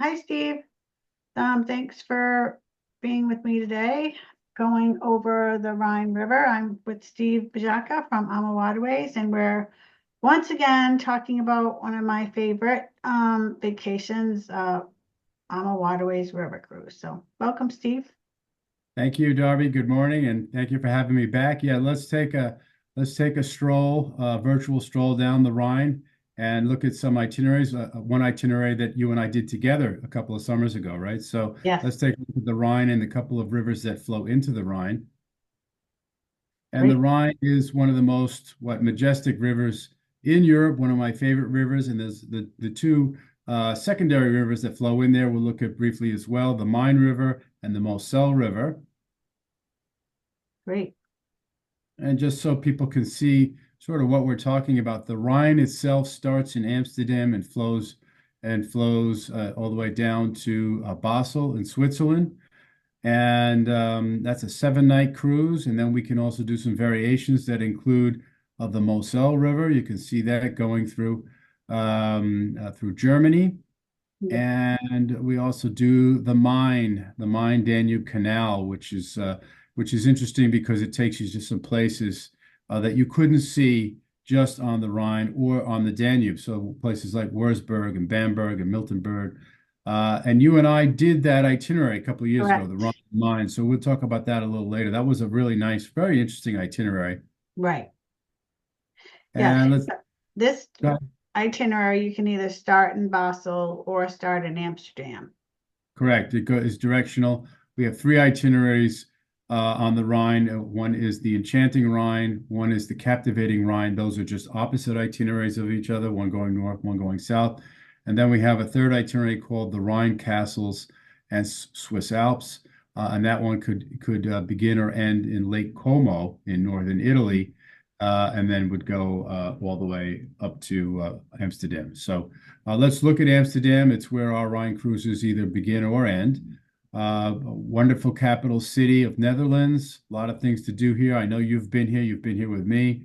Hi, Steve. Thanks for being with me today, going over the Rhine River. I'm with Steve Bajaka from AmaWaterways, and we're once again talking about one of my favorite vacations, AmaWaterways River Cruise. So welcome, Steve. Thank you, Darby. Good morning, and thank you for having me back. Yeah, let's take a stroll, virtual stroll down the Rhine, and look at some itineraries. One itinerary that you and I did together a couple of summers ago, right? So Yes, let's take a look at the Rhine and the couple of rivers that flow into the Rhine. And the great. Rhine is one of the most majestic rivers in Europe. One of my favorite rivers, and there's the two secondary rivers that flow in there. We'll look at briefly as well: the Main River and the Moselle River. Great. And just so people can see sort of what we're talking about, the Rhine itself starts in Amsterdam and flows all the way down to Basel in Switzerland. And that's a 7 night cruise. And then we can also do some variations that include the Moselle River. You can see that going through Germany. Yeah. And we also do the Main Danube Canal, which is interesting because it takes you to some places that you couldn't see just on the Rhine or on the Danube. So places like Wurzburg and Bamberg and Miltenberg. And you and I did that itinerary a couple of years ago, the Rhine Correct. Line. So we'll talk about that a little later. That was a really nice, very interesting itinerary. Right. Yes. And let's This go. itinerary, you can either start in Basel or start in Amsterdam. Correct. It's directional. We have three itineraries on the Rhine. One is the enchanting Rhine. One is the captivating Rhine. Those are just opposite itineraries of each other, one going north, one going south. And then we have a third itinerary called the Rhine Castles and Swiss Alps. And that one could begin or end in Lake Como in northern Italy, and then would go all the way up to Amsterdam. So let's look at Amsterdam. It's where our Rhine cruises either begin or end. A wonderful capital city of Netherlands. A lot of things to do here. I know you've been here. You've been here with me.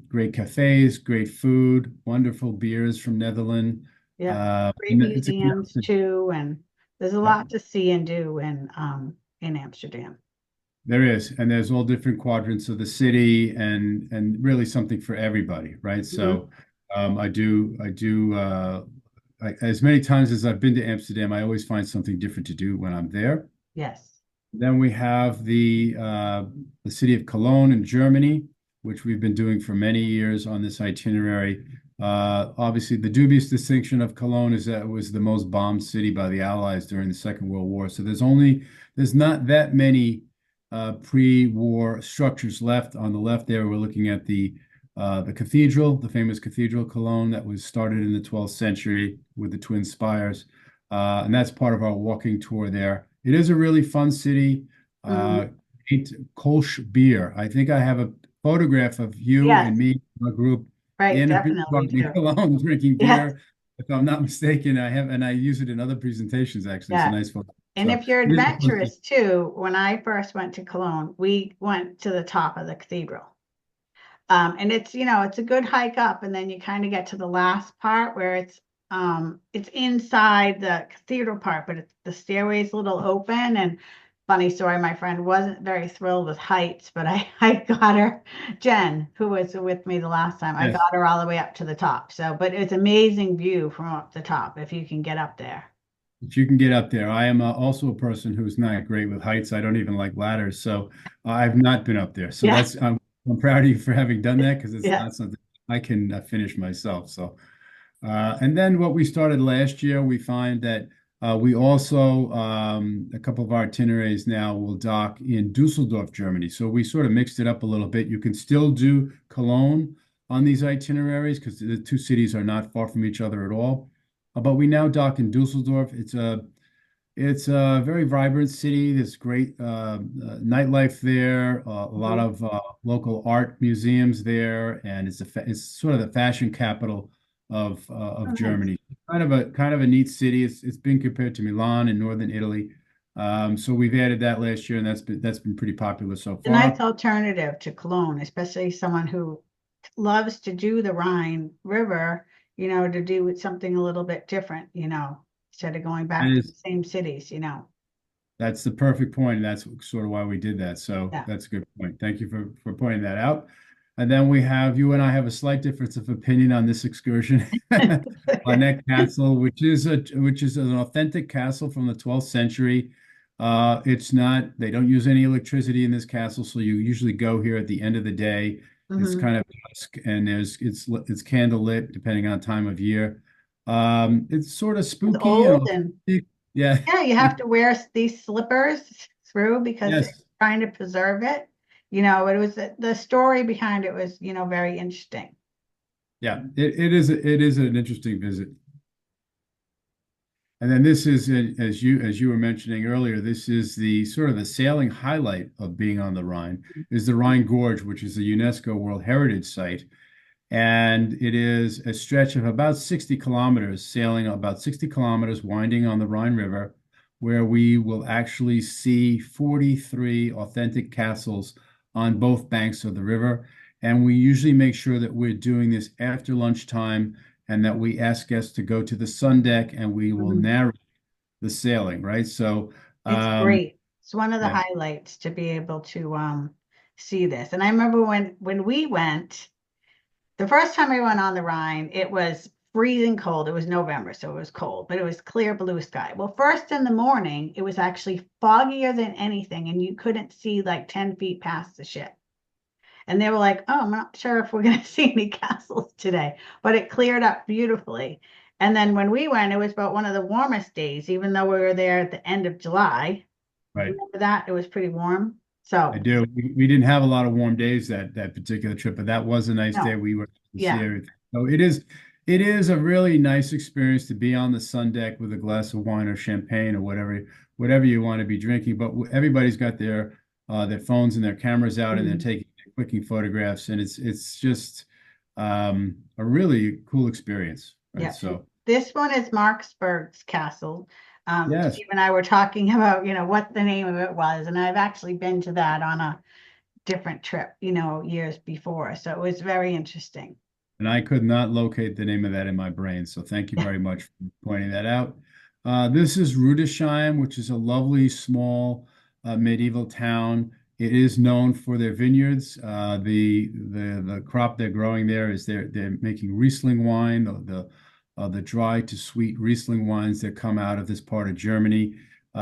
Great cafes, great food, wonderful beers from Netherlands. Yeah. Great And it's a museums too, and there's a Yep, lot to see and do in Amsterdam. there is, and there's all different quadrants of the city, and really something for everybody, right? Mhm. So I do as many times as I've been to Amsterdam, I always find something different to do when I'm there. Yes. Then we have the city of Cologne in Germany, which we've been doing for many years on this itinerary. Obviously, the dubious distinction of Cologne is that it was the most bombed city by the Allies during the Second World War. So there's not that many pre-war structures left. On the left there, we're looking at the cathedral, the famous Cathedral Cologne that was started in the 12th century with the twin spires. And that's part of our walking tour there. It is a really fun city. Mhm. Uh, Eat Kolsch beer. I think I have a photograph of you Yes. and me in a group Right. in a beer Definitely garden in too. Cologne drinking Yes. beer. If I'm not mistaken, and I use it in other presentations, actually. It's a Yeah. nice photo. And So if you're it is a fun city. adventurous too, when I first went to Cologne, we went to the top of the cathedral. And it's a good hike up, and then you kind of get to the last part where it's inside the cathedral part, but the stairway's a little open. And funny story, my friend wasn't very thrilled with heights, but I got her, Jen, who was with me the last time, I Yes. got her all the way up to the top. So, but it's amazing view from up the top if you can get up there. If you can get up there. I am also a person who's not great with heights. I don't even like ladders, so I've not been up there. So Yeah, I'm proud of you for having done that because it's yeah. not something I can finish myself. So and then what we started last year, we find that we also a couple of our itineraries now will dock in Dusseldorf, Germany. So we sort of mixed it up a little bit. You can still do Cologne on these itineraries because the two cities are not far from each other at all. But we now dock in Dusseldorf. It's a very vibrant city. There's great nightlife there, a lot Mhm. of local art museums there, and it's sort of the fashion capital Oh, of nice. Germany. Kind of a neat city. It's been compared to Milan in northern Italy. So we've added that last year, and that's been pretty popular so A nice far. alternative to Cologne, especially someone who loves to do the Rhine River, to do something a little bit different. instead of going That back to the is same cities, you know. That's the perfect point, and that's sort of why we did that. So Yeah. that's a good point. Thank you for pointing that out. And then we have you and I have a slight difference of opinion on this excursion on that castle, which is an authentic castle from the 12th century. It's not, they don't use any electricity in this castle, so you usually go here at the end of the day. It's Hmm. kind of dusk, and it's candle lit depending on time of year. It's sort of It's spooky and old and authentic. Yeah. yeah, you have to wear these slippers through because it's Yes. trying to preserve it. You know, it was the story behind it was, you know, very interesting. Yeah, it is an interesting visit. And then this is as you were mentioning earlier, this is the sort of the sailing highlight of being on the Rhine is the Rhine Gorge, which is a UNESCO World Heritage Site. And it is a stretch of about 60 kilometers, sailing about 60 kilometers, winding on the Rhine River, where we will actually see 43 authentic castles on both banks of the river. And we usually make sure that we're doing this after lunchtime and that we ask guests to go to the sun deck and we will Mhm. narrate the sailing, right? So, It's um, great. It's one of the yeah, highlights to be able to see this. And I remember when we went, the first time I went on the Rhine, it was freezing cold. It was November, so it was cold, but it was clear blue sky. Well, first in the morning, it was actually foggier than anything, and you couldn't see like 10 feet past the ship. And they were like, oh, I'm not sure if we're going to see any castles today, but it cleared up beautifully. And then when we went, it was about one of the warmest days, even though we were there at the end of July. right. Remember that? It was pretty warm. I So, do. We didn't have a lot of warm days that particular trip, but that was a nice day. no, We were to see yeah, everything. So it is a really nice experience to be on the sun deck with a glass of wine or champagne or whatever you want to be drinking. But everybody's got their phones and their cameras out, and they're mhm, clicking photographs, and it's just a really cool experience, right? yeah. So This one is Marksburg's castle. yes. Steve and I were talking about, you know, what the name of it was, and I've actually been to that on a different trip, you know, years before. So it was very interesting. And I could not locate the name of that in my brain. So thank you very much for pointing that out. This is Rudesheim, which is a lovely small medieval town. It is known for their vineyards. The crop they're growing there is they're making Riesling wine, the dry to sweet Riesling wines that come out of this part of Germany.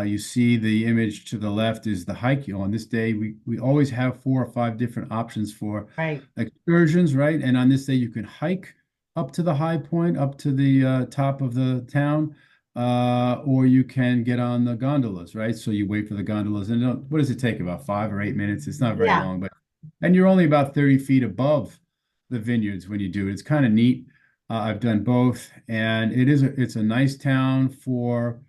You see the image to the left is the hike. You know, on this day, we always have 4 or 5 different options for Right. excursions, right? And on this day, you can hike up to the high point, up to the top of the town, or you can get on the gondolas, right? So you wait for the gondolas, and what does it take? About 5 or 8 minutes. It's not very Yeah. long, but and you're only about 30 feet above the vineyards when you do it. It's kind of neat. I've done both, and it's a nice town for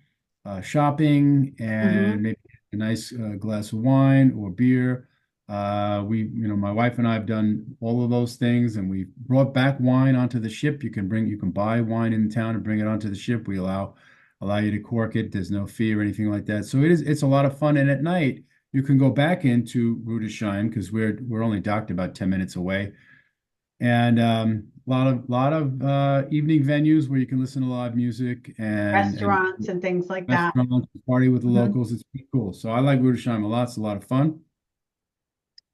shopping and Hmm. maybe a nice glass of wine or beer. My wife and I have done all of those things, and we brought back wine onto the ship. You can buy wine in town and bring it onto the ship. We allow you to cork it. There's no fee or anything like that. So it's a lot of fun. And at night, you can go back into Rudesheim because we're only docked about 10 minutes away. And a lot of evening venues where you can listen to live music and Restaurants and things like that. restaurants, party with the Mhm. locals. It's pretty cool. So I like Rudesheim a lot. It's a lot of fun.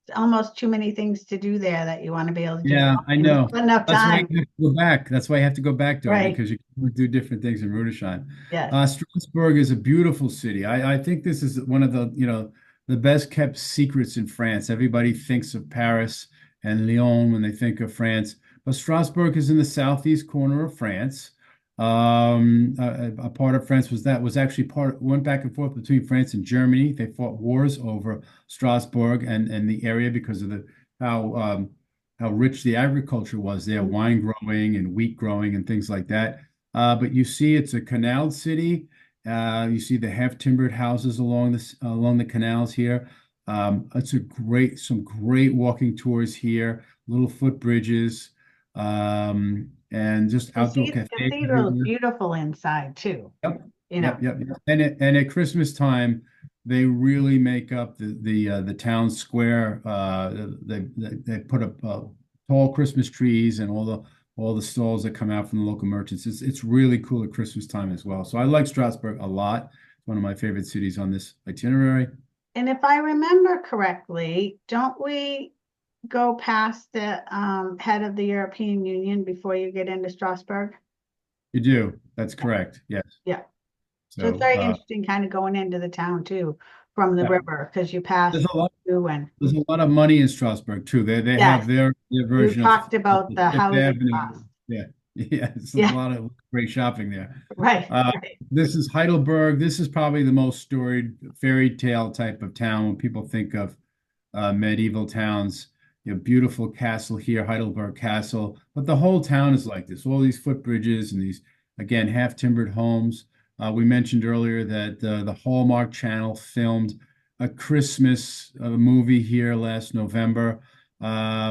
It's almost too many things to do there that you want to be able to do. Yeah, I And there's know. not enough That's why time. you have to go back. That's why you have to go back, darling, Right. because you can do different things in Rudesheim. Yes. Strasbourg is a beautiful city. I think this is one of the best kept secrets in France. Everybody thinks of Paris and Lyon when they think of France, but Strasbourg is in the southeast corner of France. A part of France was actually went back and forth between France and Germany. They fought wars over Strasbourg and the area because of the how how rich the agriculture was there, Mhm. wine growing and wheat growing and things like that. But you see, it's a canal city. You see the half-timbered houses along the canals here. Some great walking tours here, little footbridges, and just The outdoor cafes cathedral is everywhere. beautiful inside too, Yep, you know. yep. And at Christmas time, they really make up the town square. They put up tall Christmas trees and all the stalls that come out from the local merchants. It's really cool at Christmas time as well. So I like Strasbourg a lot. It's one of my favorite cities on this itinerary. And if I remember correctly, don't we go past the head of the European Union before you get into Strasbourg? You do. That's correct. Yes. Yeah. So it's So very interesting kind of going into the town too from the yeah, river because you pass there's a lot. through and There's a lot of money in Strasbourg too. They have yes, their you version of talked about the Fifth housing Avenue. cost. Yeah, yeah. It's a Yeah, lot of great shopping there. right, Uh, right. this is Heidelberg. This is probably the most storied fairy tale type of town when people think of medieval towns. You know, beautiful castle here, Heidelberg Castle. But the whole town is like this. All these footbridges and these, again, half timbered homes. We mentioned earlier that the Hallmark Channel filmed a Christmas movie here last November,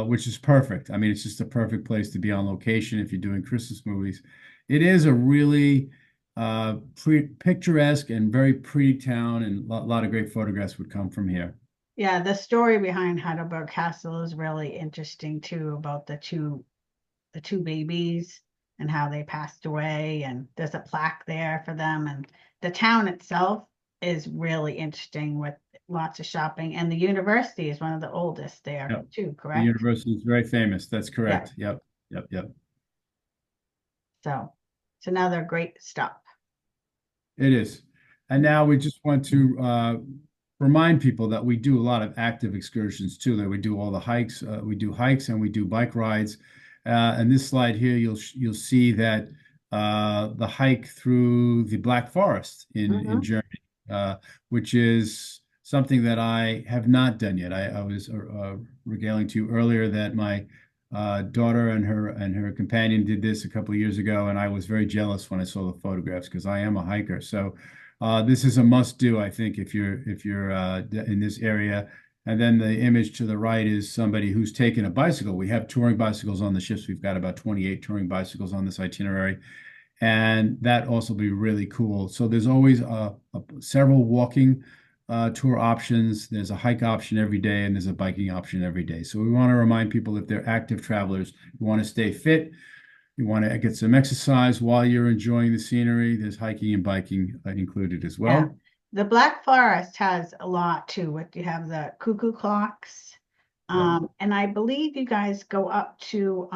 which is perfect. I mean, it's just a perfect place to be on location if you're doing Christmas movies. It is a really picturesque and very pretty town, and a lot of great photographs would come from here. Yeah, the story behind Heidelberg Castle is really interesting too about the two babies and how they passed away and there's a plaque there for them and the town itself is really interesting with lots of shopping and the university is one of the oldest there Yep. too, The correct? university is very famous. That's Yeah. correct. Yep. Yep. Yep. So it's another great stop. It is. And now we just want to remind people that we do a lot of active excursions too, that we do all the hikes. We do hikes and we do bike rides. And this slide here, you'll see that the hike through the Black Forest in Hmm. Germany, which is something that I have not done yet. I was regaling to you earlier that my daughter and her companion did this a couple of years ago, and I was very jealous when I saw the photographs because I am a hiker. So this is a must do, I think, if you're in this area. And then the image to the right is somebody who's taken a bicycle. We have touring bicycles on the ships. We've got about 28 touring bicycles on this itinerary, and that also be really cool. So there's always several walking tour options. There's a hike option every day, and there's a biking option every day. So we want to remind people if they're active travelers, you want to stay fit, you want to get some exercise while you're enjoying the scenery. There's hiking and biking included as Yeah. well. The Black Forest has a lot too. What you have the cuckoo clocks. Yep. And I believe you guys go up to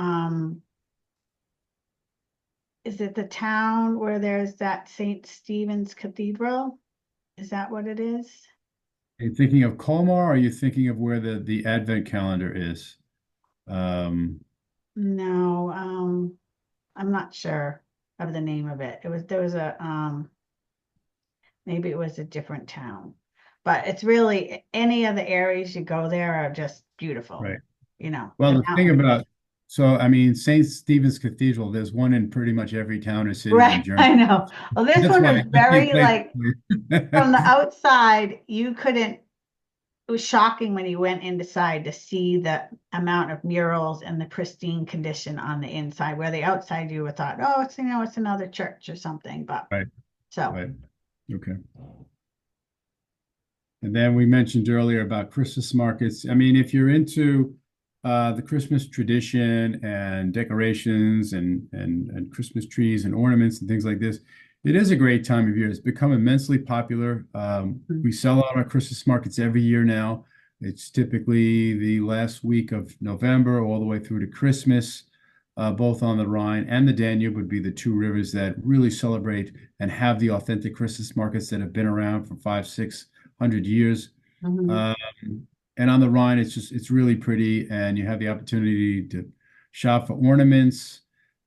is it the town where there's that St. Stephen's Cathedral? Is that what it is? Are you thinking of Colmar, or are you thinking of where the Advent calendar is? Um, No, I'm not sure of the name of it. There was a maybe it was a different town. But it's really any of the areas you go there are just beautiful. right. You know, Well, the the thing mountains. about, so I mean, St. Stephen's Cathedral, there's one in pretty much every town or city in Right, Germany. I know. Well, this That's one why is I can't very say. like from the outside, you couldn't, it was shocking when you went inside to see the amount of murals and the pristine condition on the inside, where the outside you would thought, oh, it's it's another church or something. But Right, so right. Okay. And then we mentioned earlier about Christmas markets. I mean, if you're into the Christmas tradition and decorations and Christmas trees and ornaments and things like this, it is a great time of year. It's become immensely popular. We sell out our Christmas markets every year now. It's typically the last week of November all the way through to Christmas. Both on the Rhine and the Danube would be the two rivers that really celebrate and have the authentic Christmas markets that have been around for 500, 600 years. mhm, Um, and on the Rhine, it's really pretty, and you have the opportunity to shop for ornaments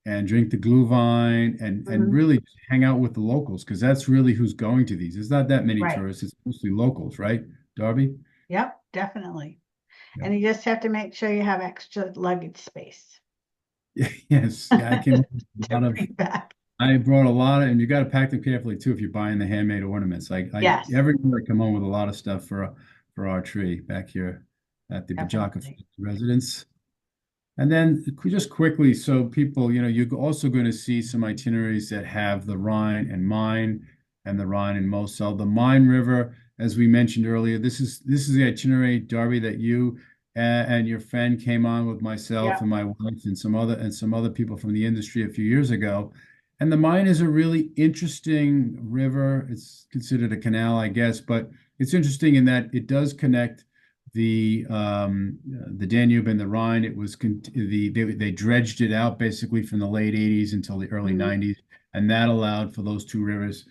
and drink the Glühwein and mhm, really hang out with the locals because that's really who's going to these. There's not that many right. tourists. It's mostly locals, right, Darby? Yep, definitely. Yeah. And you just have to make sure you have extra luggage space Yes, yeah, I can. A to lot of bring back. I brought a lot of, and you got to pack them carefully too if you're buying the handmade ornaments. I Yes, every year I come home with a lot of stuff for our tree back here at the Bajaka definitely. residence. And then just quickly, so people, you're also going to see some itineraries that have the Rhine and Main and the Rhine and Moselle. The Main River, as we mentioned earlier, this is the itinerary, Darby, that you and your friend came on with myself Yeah. and my wife and some other people from the industry a few years ago. And the Main is a really interesting river. It's considered a canal, I guess, but it's interesting in that it does connect the Danube and the Rhine. It was they dredged it out basically from the late 80s until the early Mhm. 90s, and that allowed for those two rivers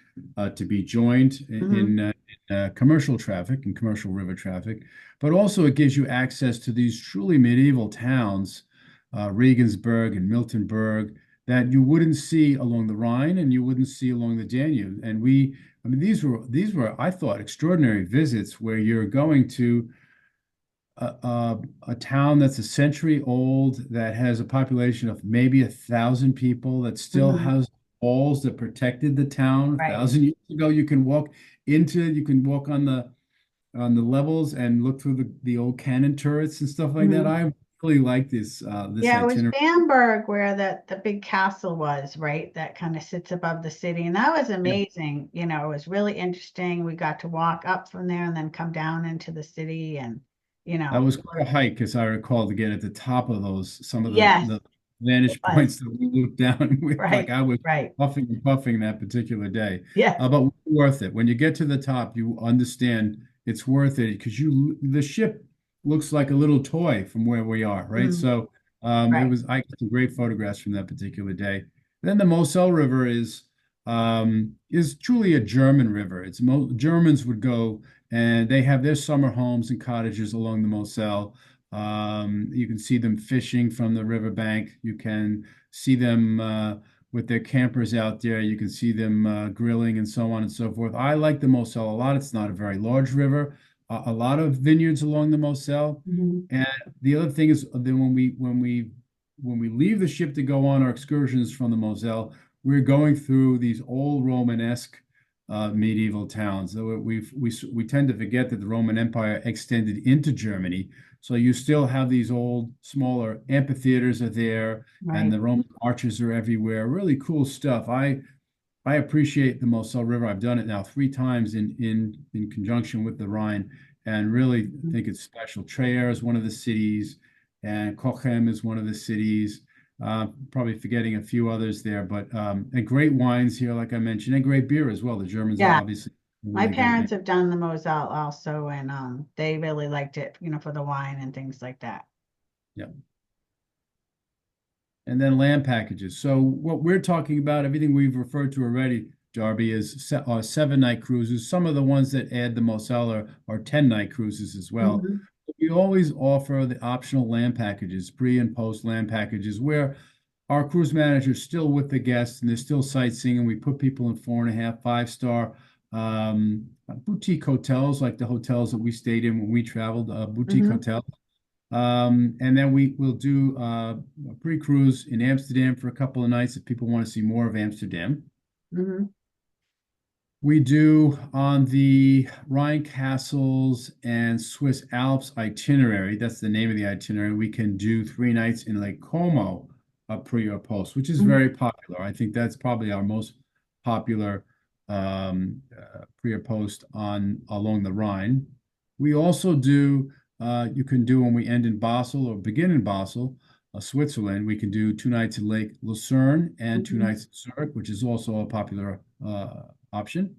to be joined Mhm. in commercial traffic and commercial river traffic. But also it gives you access to these truly medieval towns, Regensburg and Miltenberg, that you wouldn't see along the Rhine and you wouldn't see along the Danube. I mean, these were, I thought, extraordinary visits where you're going to a town that's a century old, that has a population of maybe 1,000 people, that still Mhm. has walls that protected the town a Right. thousand years ago. You can walk on the levels and look through the old cannon turrets and stuff like that. Mhm. I really like this Yeah, it was itinerary. Bamberg where the big castle was, right? That kind of sits above the city. And that was Yeah, amazing. It was really interesting. We got to walk up from there and then come down into the city and, you that know, was quite a hike, as I recall, to get at the top of some of yes, the it vantage was. points that we looked down with. Like Right, I was right. puffing and puffing that particular day, Yes. but worth it. When you get to the top, you understand it's worth it because the ship looks like a little toy from where we are, right? Mm, So it right. was I got some great photographs from that particular day. Then the Moselle River is truly a German river. It's mo Germans would go and they have their summer homes and cottages along the Moselle. You can see them fishing from the riverbank. You can see them with their campers out there. You can see them grilling and so on and so forth. I like the Moselle a lot. It's not a very large river. A lot of vineyards along the Moselle. Mhm. And the other thing is then when we leave the ship to go on our excursions from the Moselle, we're going through these old Romanesque medieval towns. So we tend to forget that the Roman Empire extended into Germany. So you still have these old, smaller amphitheaters are there, and Right. the Roman arches are everywhere. Really cool stuff. I appreciate the Moselle River. I've done it now 3 times in conjunction with the Rhine, and really Mhm. think it's special. Trier is one of the cities, and Cochem is one of the cities. Probably forgetting a few others there, but and great wines here, like I mentioned, and great beer as well. The Germans are Yeah. obviously My really good at parents making. have done the Moselle also, and they really liked it, for the wine and things like that. Yeah. And then land packages. So what we're talking about, everything we've referred to already, Darby, is 7-night cruises. Some of the ones that add the Moselle are 10-night cruises as well. Mhm. We always offer the optional land packages, pre and post land packages, where our cruise manager is still with the guests and they're still sightseeing, and we put people in 4.5, 5-star boutique hotels, like the hotels that we stayed in when we traveled, boutique Mhm. hotels. And then we will do a pre-cruise in Amsterdam for a couple of nights if people want to see more of Amsterdam. Mhm. We do on the Rhine Castles and Swiss Alps itinerary. That's the name of the itinerary. We can do 3 nights in Lake Como, pre or post, which is Mhm. very popular. I think that's probably our most popular pre or post on along the Rhine. We also do. You can do when we end in Basel or begin in Basel, Switzerland. We can do 2 nights in Lake Lucerne and two Mhm. nights in Zurich, which is also a popular option.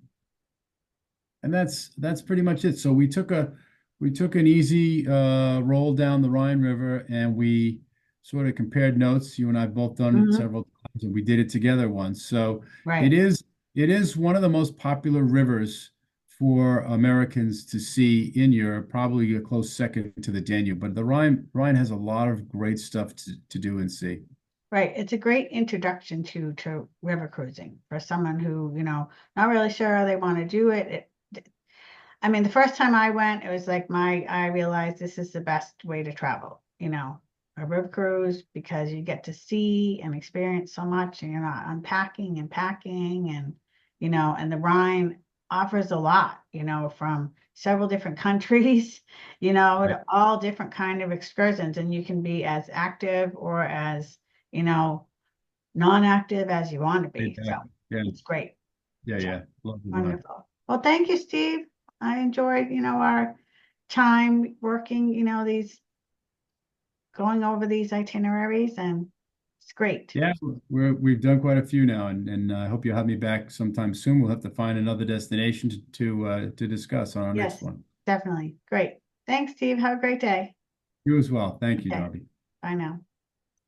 And that's pretty much it. So we took an easy roll down the Rhine River, and we sort of compared notes. You and I have both done it Mhm. several times, and we did it together once. So it Right. is it is one of the most popular rivers for Americans to see in Europe, probably a close second to the Danube. But the Rhine has a lot of great stuff to do and see. Right. It's a great introduction to river cruising for someone who, not really sure how they want to do it. I mean, the first time I went, it was like I realized this is the best way to travel, a river cruise because you get to see and experience so much and you're not unpacking and packing and the Rhine offers a lot, from several different countries, Right. to all different kind of excursions and you can be as active or as, you know, non-active as you want to be. So Exactly. Yeah, it's great. yeah, So yeah. Love the Rhine. wonderful. Well, thank you, Steve. I enjoyed, our time working, these going over these itineraries, and it's great. Yeah, we've done quite a few now, and I hope you'll have me back sometime soon. We'll have to find another destination to discuss on our next Yes, one. definitely. Great. Thanks, Steve. Have a great day. You as well. Thank you, Okay. Darby. Bye now.